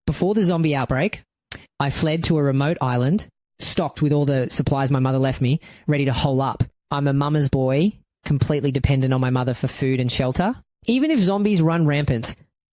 Before the zombie outbreak, I fled to a remote island, stocked with all the supplies my mother left me, ready to hole up. I'm a mama's boy, completely dependent on my mother for food and shelter. Even if zombies run rampant,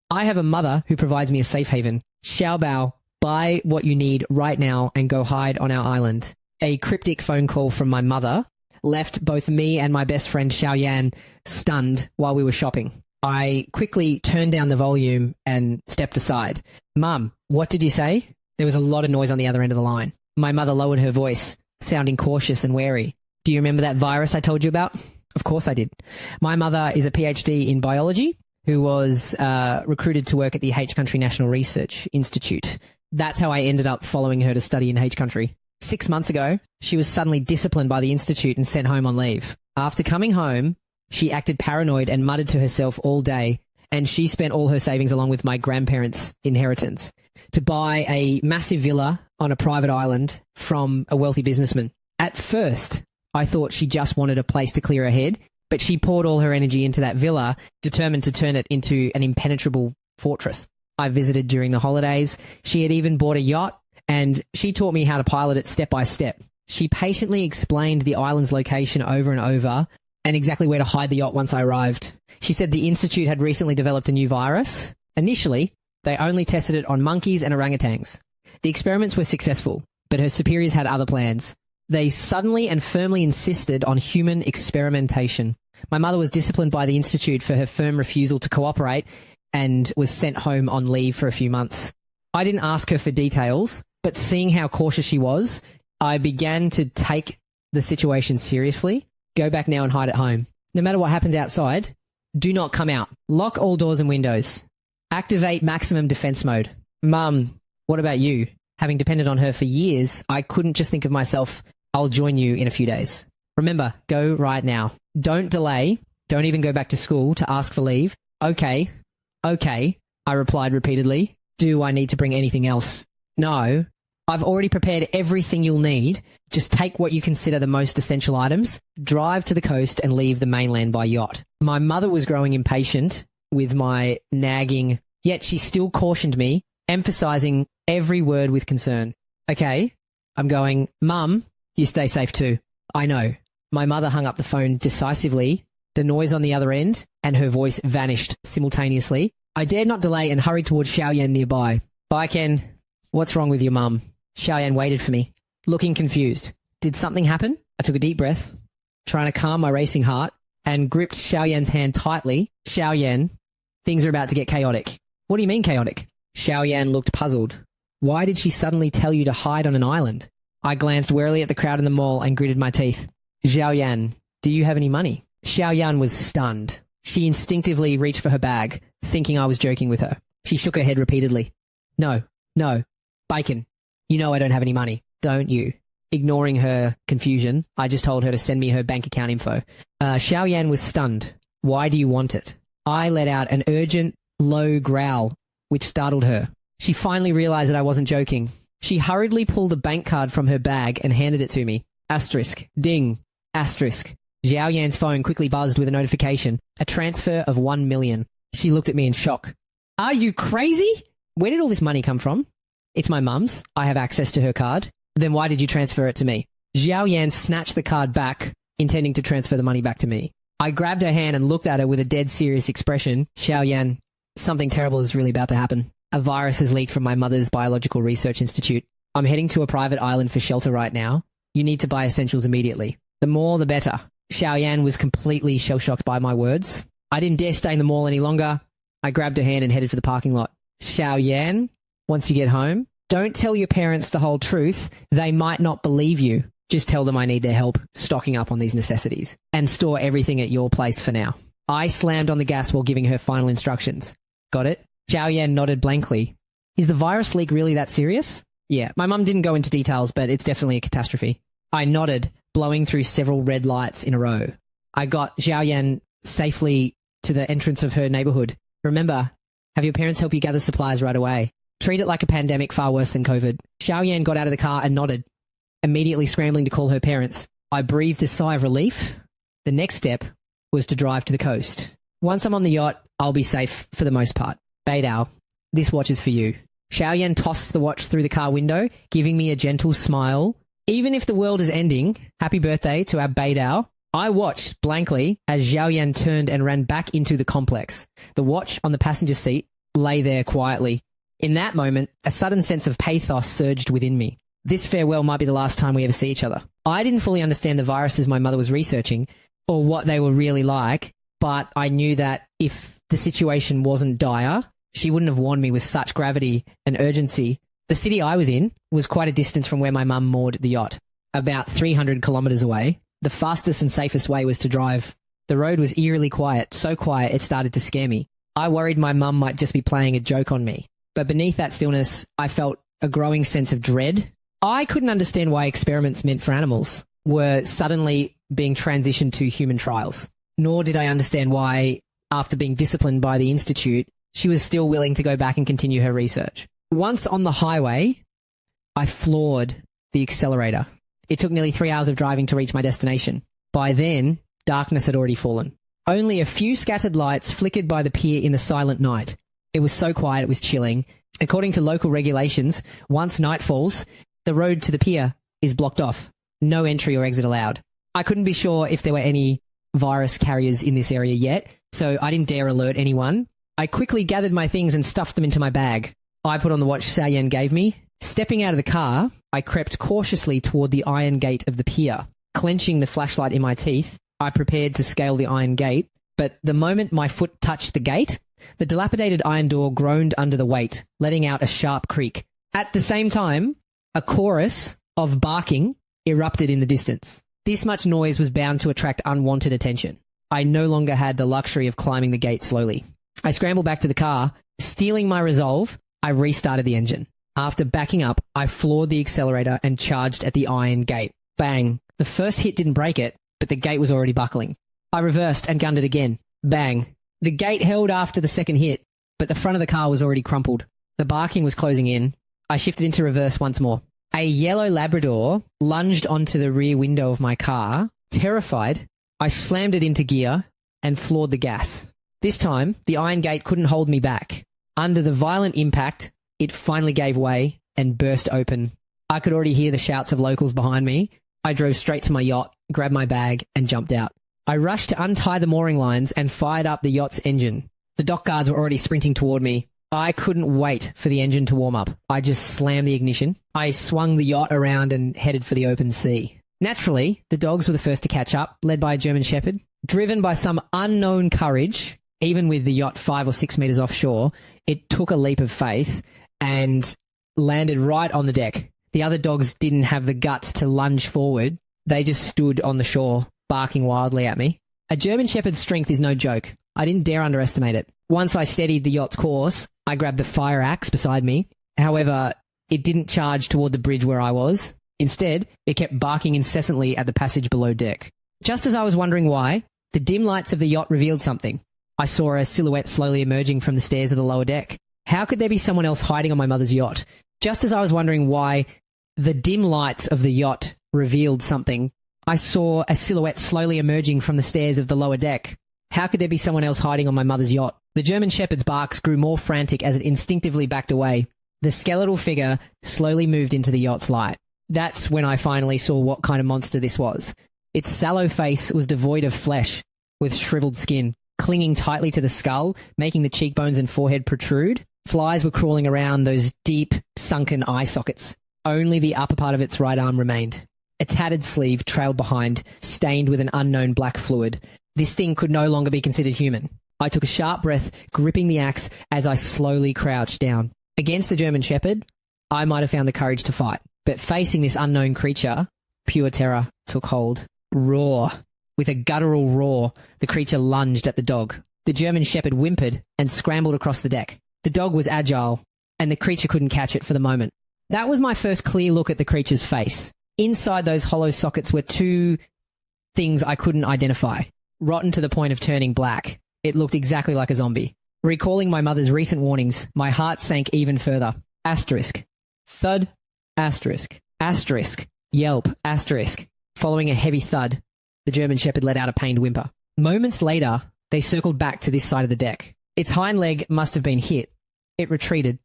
I have a mother who provides me a safe haven. Xiao Bao, buy what you need right now and go hide on our island. A cryptic phone call from my mother left both me and my best friend Xiao Yan stunned while we were shopping. I quickly turned down the volume and stepped aside. Mum, what did you say? There was a lot of noise on the other end of the line. My mother lowered her voice, sounding cautious and wary. Do you remember that virus I told you about? Of course I did. My mother is a PhD in biology who was recruited to work at the H Country National Research Institute. That's how I ended up following her to study in H Country. 6 months ago, she was suddenly disciplined by the institute and sent home on leave. After coming home, she acted paranoid and muttered to herself all day, and she spent all her savings along with my grandparents' inheritance to buy a massive villa on a private island from a wealthy businessman. At first, I thought she just wanted a place to clear her head, but she poured all her energy into that villa, determined to turn it into an impenetrable fortress. I visited during the holidays. She had even bought a yacht, and she taught me how to pilot it step by step. She patiently explained the island's location over and over, and exactly where to hide the yacht once I arrived. She said the institute had recently developed a new virus. Initially, they only tested it on monkeys and orangutans. The experiments were successful, but her superiors had other plans. They suddenly and firmly insisted on human experimentation. My mother was disciplined by the institute for her firm refusal to cooperate and was sent home on leave for a few months. I didn't ask her for details, but seeing how cautious she was, I began to take the situation seriously. Go back now and hide at home. No matter what happens outside, do not come out. Lock all doors and windows. Activate maximum defense mode. Mum, what about you? Having depended on her for years, I couldn't just think of myself, I'll join you in a few days. Remember, go right now. Don't delay. Don't even go back to school to ask for leave. Okay, I replied repeatedly. Do I need to bring anything else? No. I've already prepared everything you'll need. Just take what you consider the most essential items, drive to the coast and leave the mainland by yacht. My mother was growing impatient with my nagging, yet she still cautioned me, emphasizing every word with concern. Okay, I'm going, Mum, you stay safe too. I know. My mother hung up the phone decisively, the noise on the other end, and her voice vanished simultaneously. I dared not delay and hurried towards Xiaoyan nearby. Bye, Ken. What's wrong with your mum? Xiaoyan waited for me, looking confused. Did something happen? I took a deep breath, trying to calm my racing heart, and gripped Xiaoyan's hand tightly. Xiaoyan, things are about to get chaotic. What do you mean chaotic? Xiaoyan looked puzzled. Why did she suddenly tell you to hide on an island? I glanced warily at the crowd in the mall and gritted my teeth. Xiaoyan, do you have any money? Xiaoyan was stunned. She instinctively reached for her bag, thinking I was joking with her. She shook her head repeatedly. No, Bacon. You know I don't have any money, don't you? Ignoring her confusion, I just told her to send me her bank account info. Xiaoyan was stunned. Why do you want it? I let out an urgent, low growl, which startled her. She finally realized that I wasn't joking. She hurriedly pulled a bank card from her bag and handed it to me. Asterisk. Ding. Asterisk. Xiao Yan's phone quickly buzzed with a notification. A transfer of 1 million. She looked at me in shock. Are you crazy? Where did all this money come from? It's my mum's. I have access to her card. Then why did you transfer it to me? Xiao Yan snatched the card back, intending to transfer the money back to me. I grabbed her hand and looked at her with a dead serious expression. Xiao Yan, something terrible is really about to happen. A virus has leaked from my mother's biological research institute. I'm heading to a private island for shelter right now. You need to buy essentials immediately. The more, the better. Xiao Yan was completely shell-shocked by my words. I didn't dare stay in the mall any longer. I grabbed her hand and headed for the parking lot. Xiao Yan, once you get home, don't tell your parents the whole truth. They might not believe you. Just tell them I need their help stocking up on these necessities and store everything at your place for now. I slammed on the gas while giving her final instructions. Got it? Xiao Yan nodded blankly. Is the virus leak really that serious? Yeah, my mum didn't go into details, but it's definitely a catastrophe. I nodded, blowing through several red lights in a row. I got Xiao Yan safely to the entrance of her neighborhood. Remember, have your parents help you gather supplies right away. Treat it like a pandemic far worse than COVID. Xiao Yan got out of the car and nodded, immediately scrambling to call her parents. I breathed a sigh of relief. The next step was to drive to the coast. Once I'm on the yacht, I'll be safe for the most part. Beidao, this watch is for you. Xiaoyan tossed the watch through the car window, giving me a gentle smile. Even if the world is ending, happy birthday to our Beidao. I watched blankly as Xiaoyan turned and ran back into the complex. The watch on the passenger seat lay there quietly. In that moment, a sudden sense of pathos surged within me. This farewell might be the last time we ever see each other. I didn't fully understand the viruses my mother was researching or what they were really like, but I knew that if the situation wasn't dire, she wouldn't have warned me with such gravity and urgency. The city I was in was quite a distance from where my mum moored the yacht, about 300 kilometres away. The fastest and safest way was to drive. The road was eerily quiet, so quiet it started to scare me. I worried my mum might just be playing a joke on me. But beneath that stillness, I felt a growing sense of dread. I couldn't understand why experiments meant for animals were suddenly being transitioned to human trials. Nor did I understand why, after being disciplined by the Institute, she was still willing to go back and continue her research. Once on the highway, I floored the accelerator. It took nearly 3 hours of driving to reach my destination. By then, darkness had already fallen. Only a few scattered lights flickered by the pier in the silent night. It was so quiet it was chilling. According to local regulations, once night falls, the road to the pier is blocked off. No entry or exit allowed. I couldn't be sure if there were any virus carriers in this area yet, so I didn't dare alert anyone. I quickly gathered my things and stuffed them into my bag. I put on the watch Xiaoyan gave me. Stepping out of the car, I crept cautiously toward the iron gate of the pier. Clenching the flashlight in my teeth, I prepared to scale the iron gate, but the moment my foot touched the gate, the dilapidated iron door groaned under the weight, letting out a sharp creak. At the same time, a chorus of barking erupted in the distance. This much noise was bound to attract unwanted attention. I no longer had the luxury of climbing the gate slowly. I scrambled back to the car. Stealing my resolve, I restarted the engine. After backing up, I floored the accelerator and charged at the iron gate. Bang! The first hit didn't break it, but the gate was already buckling. I reversed and gunned it again. Bang! The gate held after the second hit, but the front of the car was already crumpled. The barking was closing in. I shifted into reverse once more. A yellow Labrador lunged onto the rear window of my car. Terrified, I slammed it into gear and floored the gas. This time, the iron gate couldn't hold me back. Under the violent impact, it finally gave way and burst open. I could already hear the shouts of locals behind me. I drove straight to my yacht, grabbed my bag, and jumped out. I rushed to untie the mooring lines and fired up the yacht's engine. The dock guards were already sprinting toward me. I couldn't wait for the engine to warm up. I just slammed the ignition. I swung the yacht around and headed for the open sea. Naturally, the dogs were the first to catch up, led by a German Shepherd. Driven by some unknown courage, even with the yacht 5 or 6 meters offshore, it took a leap of faith and landed right on the deck. The other dogs didn't have the guts to lunge forward. They just stood on the shore, barking wildly at me. A German Shepherd's strength is no joke. I didn't dare underestimate it. Once I steadied the yacht's course, I grabbed the fire axe beside me. However, it didn't charge toward the bridge where I was. Instead, it kept barking incessantly at the passage below deck. Just as I was wondering why, the dim lights of the yacht revealed something. I saw a silhouette slowly emerging from the stairs of the lower deck. How could there be someone else hiding on my mother's yacht? Just as I was wondering why the dim lights of the yacht revealed something, I saw a silhouette slowly emerging from the stairs of the lower deck. How could there be someone else hiding on my mother's yacht? The German Shepherd's barks grew more frantic as it instinctively backed away. The skeletal figure slowly moved into the yacht's light. That's when I finally saw what kind of monster this was. Its sallow face was devoid of flesh, with shriveled skin, clinging tightly to the skull, making the cheekbones and forehead protrude. Flies were crawling around those deep, sunken eye sockets. Only the upper part of its right arm remained. A tattered sleeve trailed behind, stained with an unknown black fluid. This thing could no longer be considered human. I took a sharp breath, gripping the axe as I slowly crouched down. Against the German Shepherd, I might have found the courage to fight. But facing this unknown creature, pure terror took hold. Roar. With a guttural roar, the creature lunged at the dog. The German Shepherd whimpered and scrambled across the deck. The dog was agile, and the creature couldn't catch it for the moment. That was my first clear look at the creature's face. Inside those hollow sockets were two things I couldn't identify. Rotten to the point of turning black. It looked exactly like a zombie. Recalling my mother's recent warnings, my heart sank even further. Asterisk. Thud. Asterisk. Asterisk. Yelp. Asterisk. Following a heavy thud, the German Shepherd let out a pained whimper. Moments later, they circled back to this side of the deck. Its hind leg must have been hit. It retreated.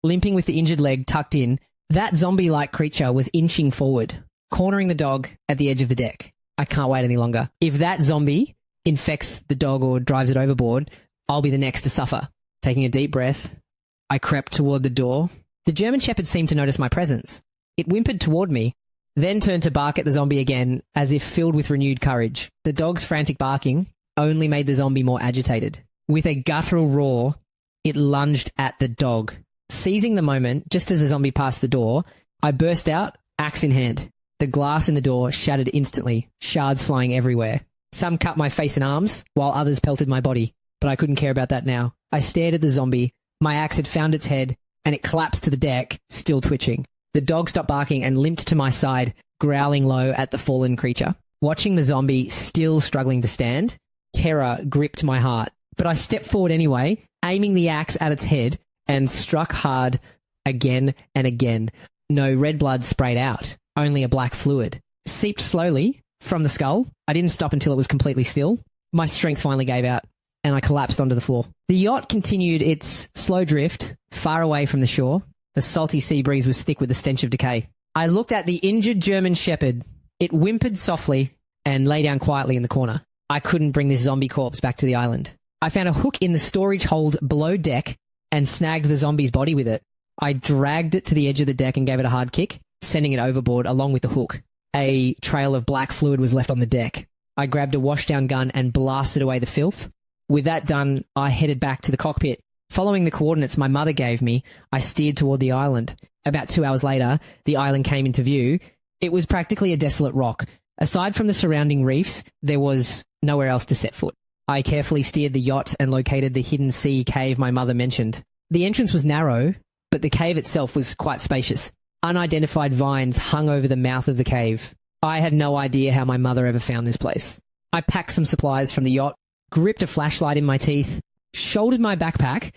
limping with the injured leg tucked in. That zombie-like creature was inching forward, cornering the dog at the edge of the deck. I can't wait any longer. If that zombie infects the dog or drives it overboard, I'll be the next to suffer. Taking a deep breath, I crept toward the door. The German Shepherd seemed to notice my presence. It whimpered toward me, then turned to bark at the zombie again, as if filled with renewed courage. The dog's frantic barking only made the zombie more agitated. With a guttural roar, it lunged at the dog. Seizing the moment, just as the zombie passed the door, I burst out, axe in hand. The glass in the door shattered instantly, shards flying everywhere. Some cut my face and arms, while others pelted my body. But I couldn't care about that now. I stared at the zombie. My axe had found its head, and it collapsed to the deck, still twitching. The dog stopped barking and limped to my side, growling low at the fallen creature. Watching the zombie still struggling to stand, terror gripped my heart. But I stepped forward anyway, aiming the axe at its head, and struck hard again and again. No red blood sprayed out, only a black fluid. Seeped slowly from the skull. I didn't stop until it was completely still. My strength finally gave out, and I collapsed onto the floor. The yacht continued its slow drift far away from the shore. The salty sea breeze was thick with the stench of decay. I looked at the injured German Shepherd. It whimpered softly and lay down quietly in the corner. I couldn't bring this zombie corpse back to the island. I found a hook in the storage hold below deck and snagged the zombie's body with it. I dragged it to the edge of the deck and gave it a hard kick, sending it overboard along with the hook. A trail of black fluid was left on the deck. I grabbed a washdown gun and blasted away the filth. With that done, I headed back to the cockpit. Following the coordinates my mother gave me, I steered toward the island. About 2 hours later, the island came into view. It was practically a desolate rock. Aside from the surrounding reefs, there was nowhere else to set foot. I carefully steered the yacht and located the hidden sea cave my mother mentioned. The entrance was narrow, but the cave itself was quite spacious. Unidentified vines hung over the mouth of the cave. I had no idea how my mother ever found this place. I packed some supplies from the yacht, gripped a flashlight in my teeth, shouldered my backpack,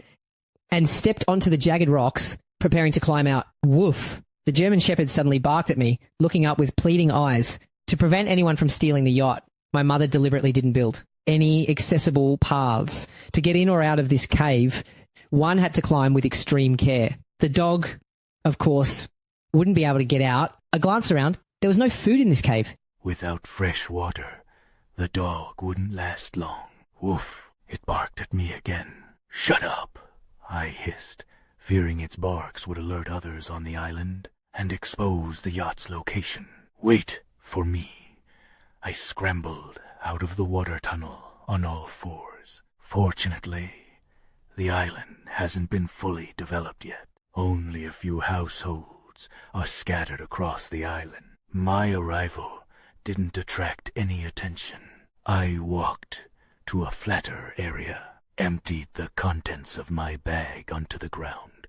and stepped onto the jagged rocks, preparing to climb out. Woof! The German Shepherd suddenly barked at me, looking up with pleading eyes. To prevent anyone from stealing the yacht, my mother deliberately didn't build any accessible paths. To get in or out of this cave, one had to climb with extreme care. The dog, of course, wouldn't be able to get out. I glanced around. There was no food in this cave. Without fresh water, the dog wouldn't last long. Woof! It barked at me again. Shut up! I hissed, fearing its barks would alert others on the island and expose the yacht's location. Wait for me. I scrambled out of the water tunnel on all fours. Fortunately, the island hasn't been fully developed yet. Only a few households are scattered across the island. My arrival didn't attract any attention. I walked to a flatter area, emptied the contents of my bag onto the ground,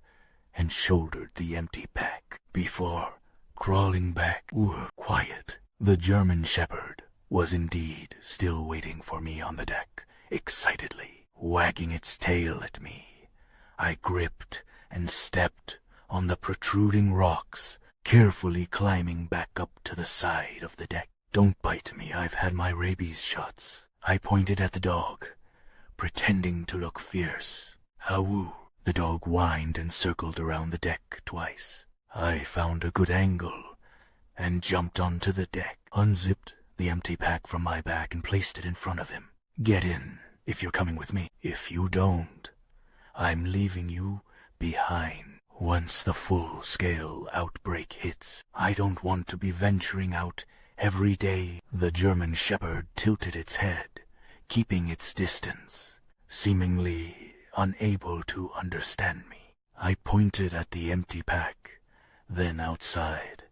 and shouldered the empty pack before crawling back. Quiet. The German Shepherd was indeed still waiting for me on the deck, excitedly, wagging its tail at me. I gripped and stepped on the protruding rocks, carefully climbing back up to the side of the deck. Don't bite me, I've had my rabies shots. I pointed at the dog, pretending to look fierce. Howoo! The dog whined and circled around the deck twice. I found a good angle and jumped onto the deck, unzipped the empty pack from my bag and placed it in front of him. Get in, if you're coming with me. If you don't, I'm leaving you behind. Once the full-scale outbreak hits, I don't want to be venturing out every day. The German Shepherd tilted its head, keeping its distance, seemingly unable to understand me. I pointed at the empty pack, then outside.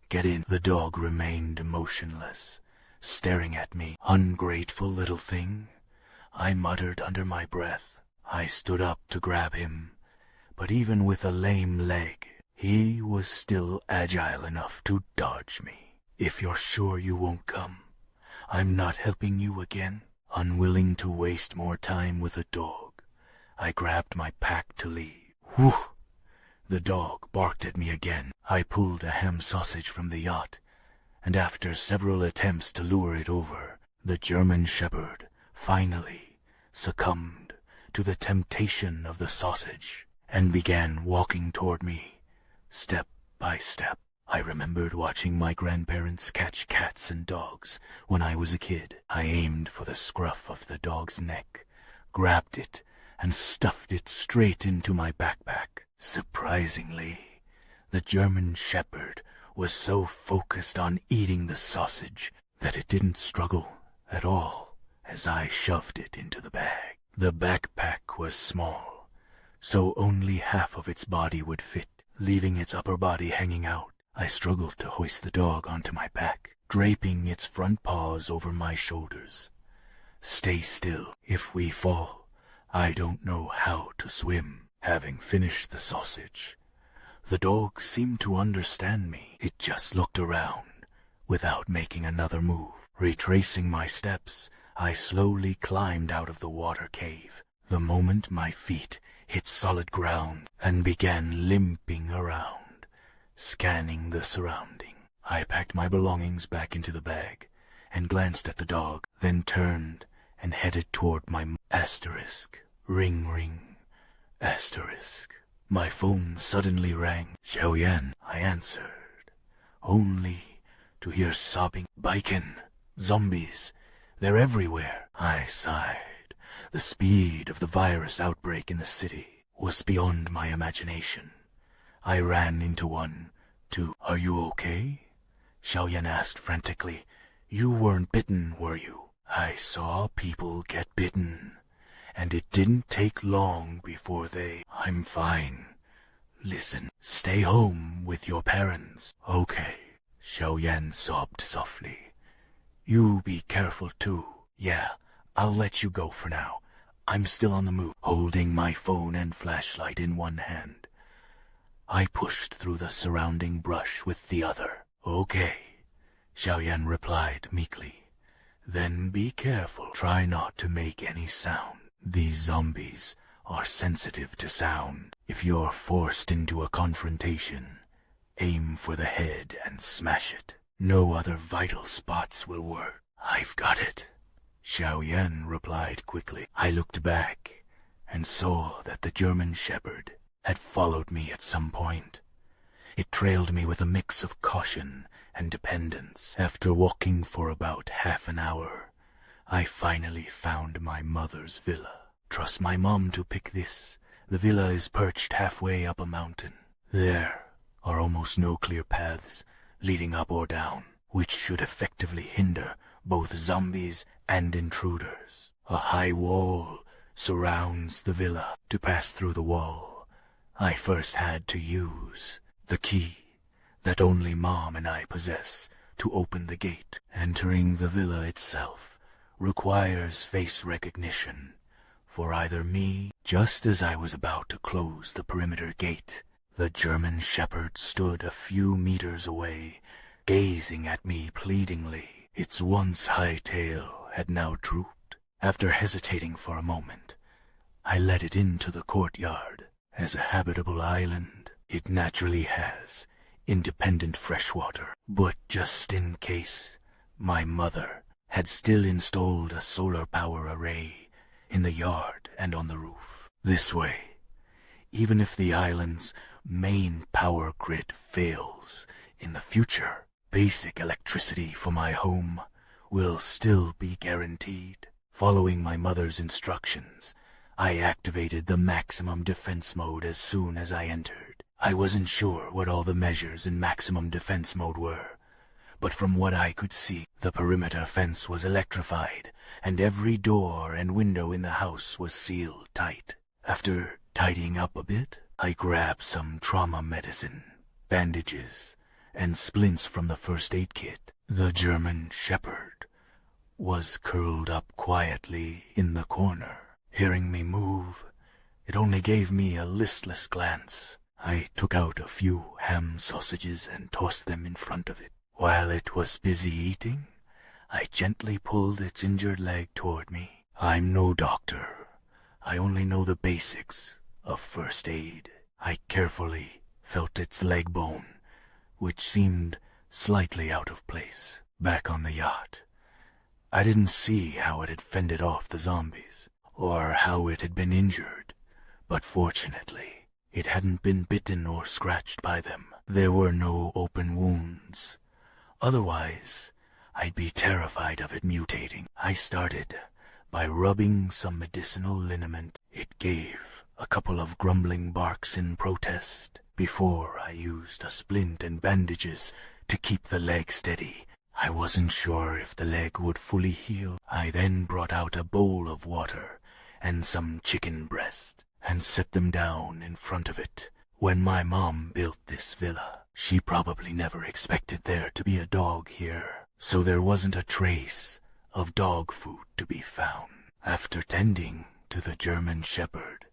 Get in. The dog remained motionless, staring at me. Ungrateful little thing, I muttered under my breath. I stood up to grab him, but even with a lame leg, he was still agile enough to dodge me. If you're sure you won't come, I'm not helping you again. Unwilling to waste more time with a dog, I grabbed my pack to leave. Whew! The dog barked at me again. I pulled a ham sausage from the yacht, and after several attempts to lure it over, the German Shepherd finally succumbed to the temptation of the sausage and began walking toward me, step by step. I remembered watching my grandparents catch cats and dogs when I was a kid. I aimed for the scruff of the dog's neck, grabbed it, and stuffed it straight into my backpack. Surprisingly, the German Shepherd was so focused on eating the sausage that it didn't struggle at all as I shoved it into the bag. The backpack was small, so only half of its body would fit, leaving its upper body hanging out. I struggled to hoist the dog onto my back, draping its front paws over my shoulders. Stay still. If we fall, I don't know how to swim. Having finished the sausage, the dog seemed to understand me. It just looked around without making another move. Retracing my steps, I slowly climbed out of the water cave. The moment my feet hit solid ground and began limping around, scanning the surrounding, I packed my belongings back into the bag and glanced at the dog, then turned and headed toward my asterisk. Ring, ring, asterisk. My phone suddenly rang. Xiaoyan, I answered, only to hear sobbing. Baiken, zombies, they're everywhere. I sighed. The speed of the virus outbreak in the city was beyond my imagination. I ran into one, too. Are you okay? Xiaoyan asked frantically. You weren't bitten, were you? I saw people get bitten, and it didn't take long before I'm fine. Listen, stay home with your parents. Okay. Xiaoyan sobbed softly. You be careful too. Yeah, I'll let you go for now. I'm still on the move. Holding my phone and flashlight in one hand, I pushed through the surrounding brush with the other. Okay, Xiaoyan replied meekly. Then be careful. Try not to make any sound. These zombies are sensitive to sound. If you're forced into a confrontation, aim for the head and smash it. No other vital spots will work. I've got it, Xiaoyan replied quickly. I looked back and saw that the German Shepherd had followed me at some point. It trailed me with a mix of caution and dependence. After walking for about half an hour, I finally found my mother's villa. Trust my mom to pick this. The villa is perched halfway up a mountain. There are almost no clear paths leading up or down, which should effectively hinder both zombies and intruders. A high wall surrounds the villa. To pass through the wall, I first had to use the key that only Mom and I possess to open the gate. Entering the villa itself requires face recognition for either me. Just as I was about to close the perimeter gate, the German Shepherd stood a few meters away, gazing at me pleadingly. Its once high tail had now drooped. After hesitating for a moment, I led it into the courtyard. As a habitable island, it naturally has independent freshwater, but just in case, my mother had still installed a solar power array in the yard and on the roof. This way, even if the island's main power grid fails in the future, basic electricity for my home will still be guaranteed. Following my mother's instructions, I activated the maximum defense mode as soon as I entered. I wasn't sure what all the measures in maximum defense mode were, but from what I could see, the perimeter fence was electrified, and every door and window in the house was sealed tight. After tidying up a bit, I grabbed some trauma medicine, bandages, and splints from the first aid kit. The German Shepherd was curled up quietly in the corner. Hearing me move, it only gave me a listless glance. I took out a few ham sausages and tossed them in front of it. While it was busy eating, I gently pulled its injured leg toward me. I'm no doctor. I only know the basics of first aid. I carefully felt its leg bone, which seemed slightly out of place. Back on the yacht, I didn't see how it had fended off the zombies, or how it had been injured, but fortunately, It hadn't been bitten or scratched by them. There were no open wounds. Otherwise, I'd be terrified of it mutating. I started by rubbing some medicinal liniment. It gave a couple of grumbling barks in protest before I used a splint and bandages to keep the leg steady. I wasn't sure if the leg would fully heal. I then brought out a bowl of water and some chicken breast and set them down in front of it. When my mom built this villa, she probably never expected there to be a dog here, so there wasn't a trace of dog food to be found. After tending to the German Shepherd,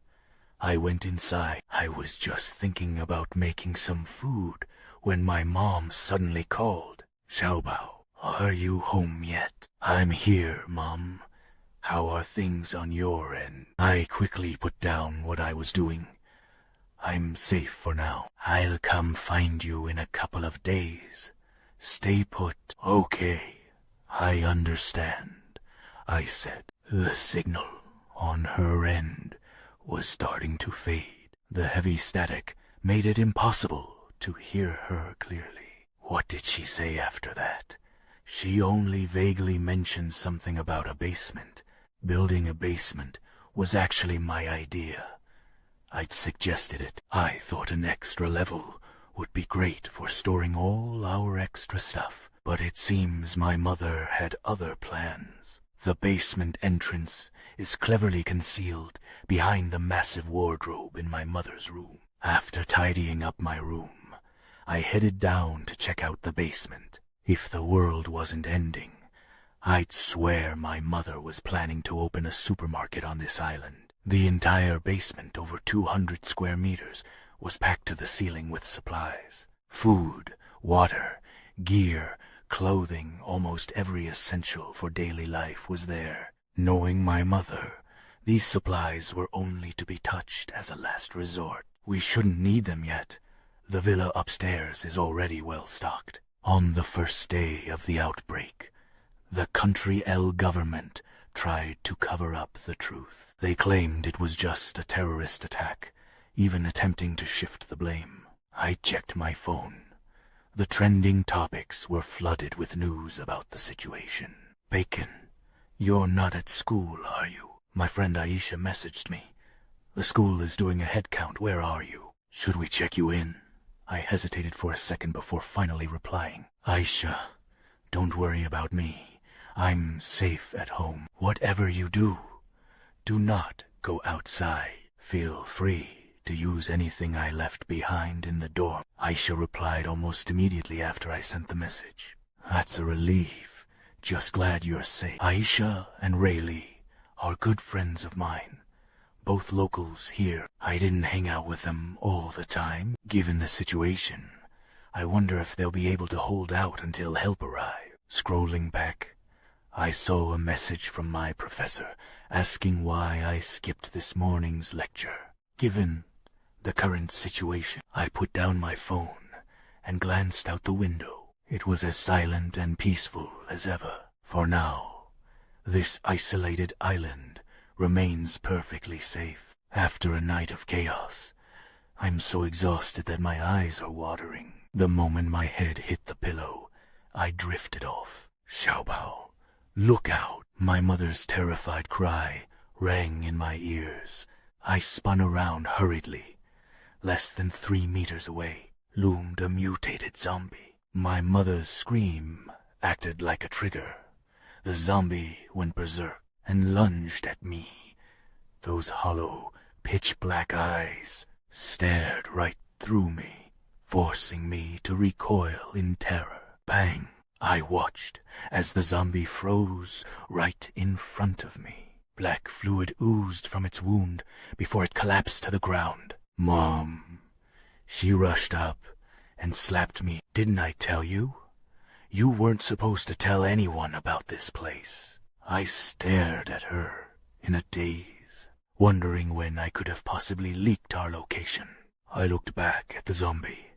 I went inside. I was just thinking about making some food when my mom suddenly called. "Xiaobao, are you home yet?" "I'm here, Mom. How are things on your end?" I quickly put down what I was doing. "I'm safe for now. I'll come find you in a couple of days. Stay put." "Okay, I understand," I said. The signal on her end was starting to fade. The heavy static made it impossible to hear her clearly. What did she say after that? She only vaguely mentioned something about a basement. Building a basement was actually my idea. I'd suggested it. I thought an extra level would be great for storing all our extra stuff, but it seems my mother had other plans. The basement entrance is cleverly concealed behind the massive wardrobe in my mother's room. After tidying up my room, I headed down to check out the basement. If the world wasn't ending, I'd swear my mother was planning to open a supermarket on this island. The entire basement, over 200 square meters, was packed to the ceiling with supplies. Food, water, gear, clothing, almost every essential for daily life was there. Knowing my mother, these supplies were only to be touched as a last resort. We shouldn't need them yet. The villa upstairs is already well stocked. On the first day of the outbreak, the Country L government tried to cover up the truth. They claimed it was just a terrorist attack, even attempting to shift the blame. I checked my phone. The trending topics were flooded with news about the situation. "Bacon, you're not at school, are you?" My friend Aisha messaged me. "The school is doing a head count. Where are you? Should we check you in?" I hesitated for a second before finally replying. "Aisha, don't worry about me. I'm safe at home. Whatever you do, do not go outside. Feel free to use anything I left behind in the dorm." Aisha replied almost immediately after I sent the message. "That's a relief. Just glad you're safe." Aisha and Rayleigh are good friends of mine, both locals here. I didn't hang out with them all the time. Given the situation, I wonder if they'll be able to hold out until help arrives. Scrolling back, I saw a message from my professor asking why I skipped this morning's lecture. Given the current situation, I put down my phone and glanced out the window. It was as silent and peaceful as ever. For now, this isolated island remains perfectly safe. After a night of chaos, I'm so exhausted that my eyes are watering. The moment my head hit the pillow, I drifted off. "Xiaobao, look out!" My mother's terrified cry rang in my ears. I spun around hurriedly. Less than 3 meters away loomed a mutated zombie. My mother's scream acted like a trigger. The zombie went berserk and lunged at me. Those hollow, pitch-black eyes stared right through me, forcing me to recoil in terror. Bang! I watched as the zombie froze right in front of me. Black fluid oozed from its wound before it collapsed to the ground. "Mom." She rushed up and slapped me. "Didn't I tell you? You weren't supposed to tell anyone about this place." I stared at her in a daze, wondering when I could have possibly leaked our location. I looked back at the zombie.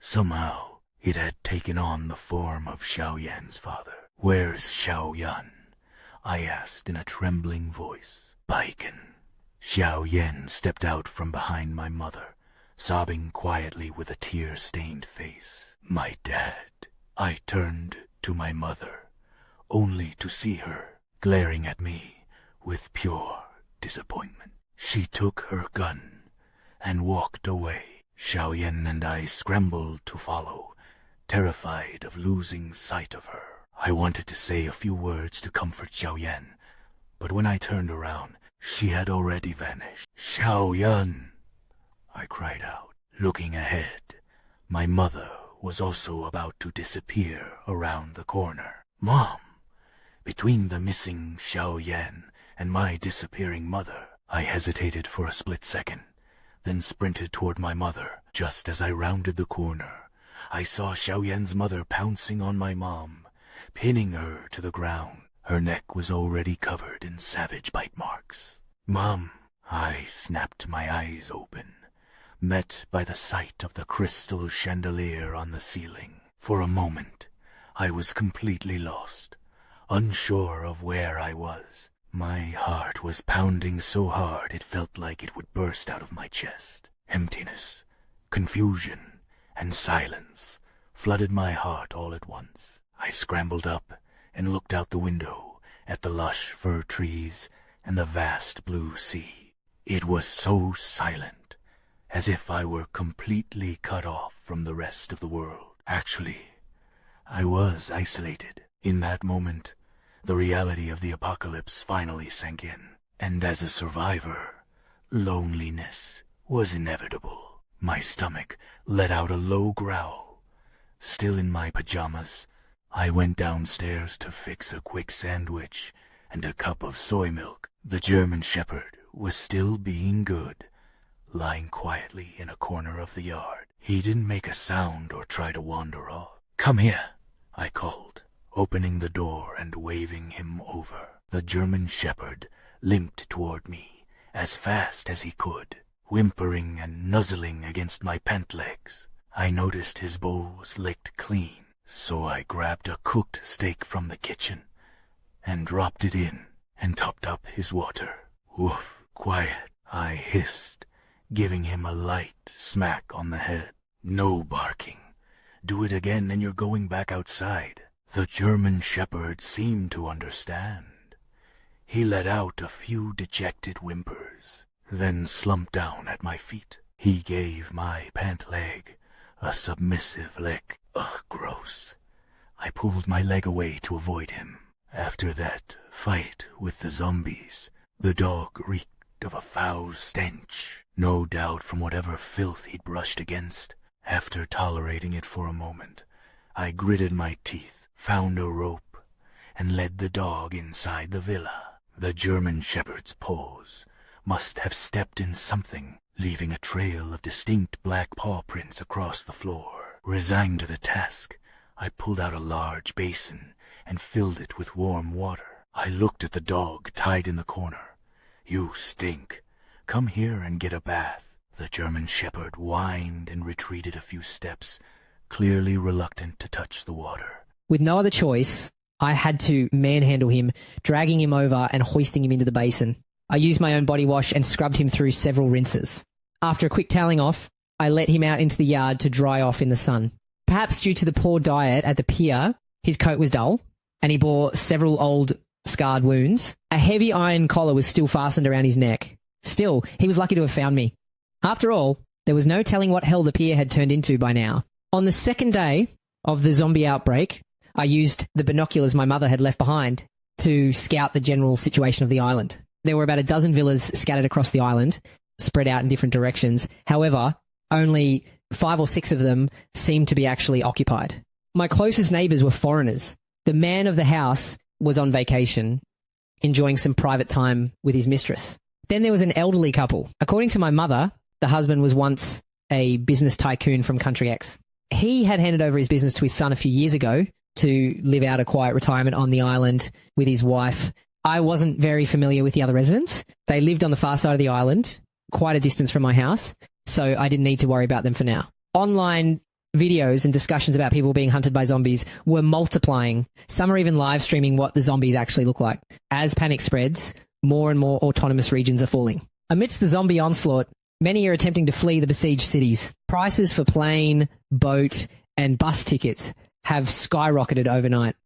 Somehow, it had taken on the form of Xiao Yan's father. "Where's Xiao Yan?" I asked in a trembling voice. "Bacon." Xiao Yan stepped out from behind my mother, sobbing quietly with a tear-stained face. My dad. I turned to my mother, only to see her glaring at me with pure disappointment. She took her gun and walked away. Xiaoyan and I scrambled to follow, terrified of losing sight of her. I wanted to say a few words to comfort Xiaoyan, but when I turned around, she had already vanished. "Xiaoyan!" I cried out. Looking ahead, my mother was also about to disappear around the corner. "Mom!" Between the missing Xiaoyan and my disappearing mother, I hesitated for a split second, then sprinted toward my mother. Just as I rounded the corner, I saw Xiaoyan's mother pouncing on my mom, pinning her to the ground. Her neck was already covered in savage bite marks. "Mom!" I snapped my eyes open, met by the sight of the crystal chandelier on the ceiling. For a moment, I was completely lost, unsure of where I was. My heart was pounding so hard it felt like it would burst out of my chest. Emptiness, confusion, and silence flooded my heart all at once. I scrambled up and looked out the window at the lush fir trees and the vast blue sea. It was so silent, as if I were completely cut off from the rest of the world. Actually, I was isolated. In that moment, the reality of the apocalypse finally sank in, and as a survivor, loneliness was inevitable. My stomach let out a low growl. Still in my pajamas, I went downstairs to fix a quick sandwich and a cup of soy milk. The German Shepherd was still being good, lying quietly in a corner of the yard. He didn't make a sound or try to wander off. "Come here," I called, opening the door and waving him over. The German Shepherd limped toward me as fast as he could, whimpering and nuzzling against my pant legs. I noticed his bowl was licked clean, so I grabbed a cooked steak from the kitchen and dropped it in and topped up his water. "Woof, quiet," I hissed, giving him a light smack on the head. "No barking. Do it again and you're going back outside." The German Shepherd seemed to understand. He let out a few dejected whimpers, then slumped down at my feet. He gave my pant leg a submissive lick. Ugh, gross. I pulled my leg away to avoid him. After that fight with the zombies, the dog reeked of a foul stench, no doubt from whatever filth he'd brushed against. After tolerating it for a moment, I gritted my teeth, found a rope, and led the dog inside the villa. The German Shepherd's paws must have stepped in something, leaving a trail of distinct black paw prints across the floor. Resigned to the task, I pulled out a large basin and filled it with warm water. I looked at the dog tied in the corner. "You stink. Come here and get a bath." The German Shepherd whined and retreated a few steps, clearly reluctant to touch the water. With no other choice, I had to manhandle him, dragging him over and hoisting him into the basin. I used my own body wash and scrubbed him through several rinses. After a quick toweling off, I let him out into the yard to dry off in the sun. Perhaps due to the poor diet at the pier, his coat was dull, and he bore several old scarred wounds. A heavy iron collar was still fastened around his neck. Still, he was lucky to have found me. After all, there was no telling what hell the pier had turned into by now. On the second day of the zombie outbreak, I used the binoculars my mother had left behind to scout the general situation of the island. There were about a dozen villas scattered across the island, spread out in different directions. However, only 5 or 6 of them seemed to be actually occupied. My closest neighbours were foreigners. The man of the house was on vacation, enjoying some private time with his mistress. Then there was an elderly couple. According to my mother, the husband was once a business tycoon from Country X. He had handed over his business to his son a few years ago to live out a quiet retirement on the island with his wife. I wasn't very familiar with the other residents. They lived on the far side of the island, quite a distance from my house, so I didn't need to worry about them for now. Online videos and discussions about people being hunted by zombies were multiplying. Some are even live streaming what the zombies actually look like. As panic spreads, more and more autonomous regions are falling. Amidst the zombie onslaught, Many are attempting to flee the besieged cities. Prices for plane, boat, and bus tickets have skyrocketed overnight.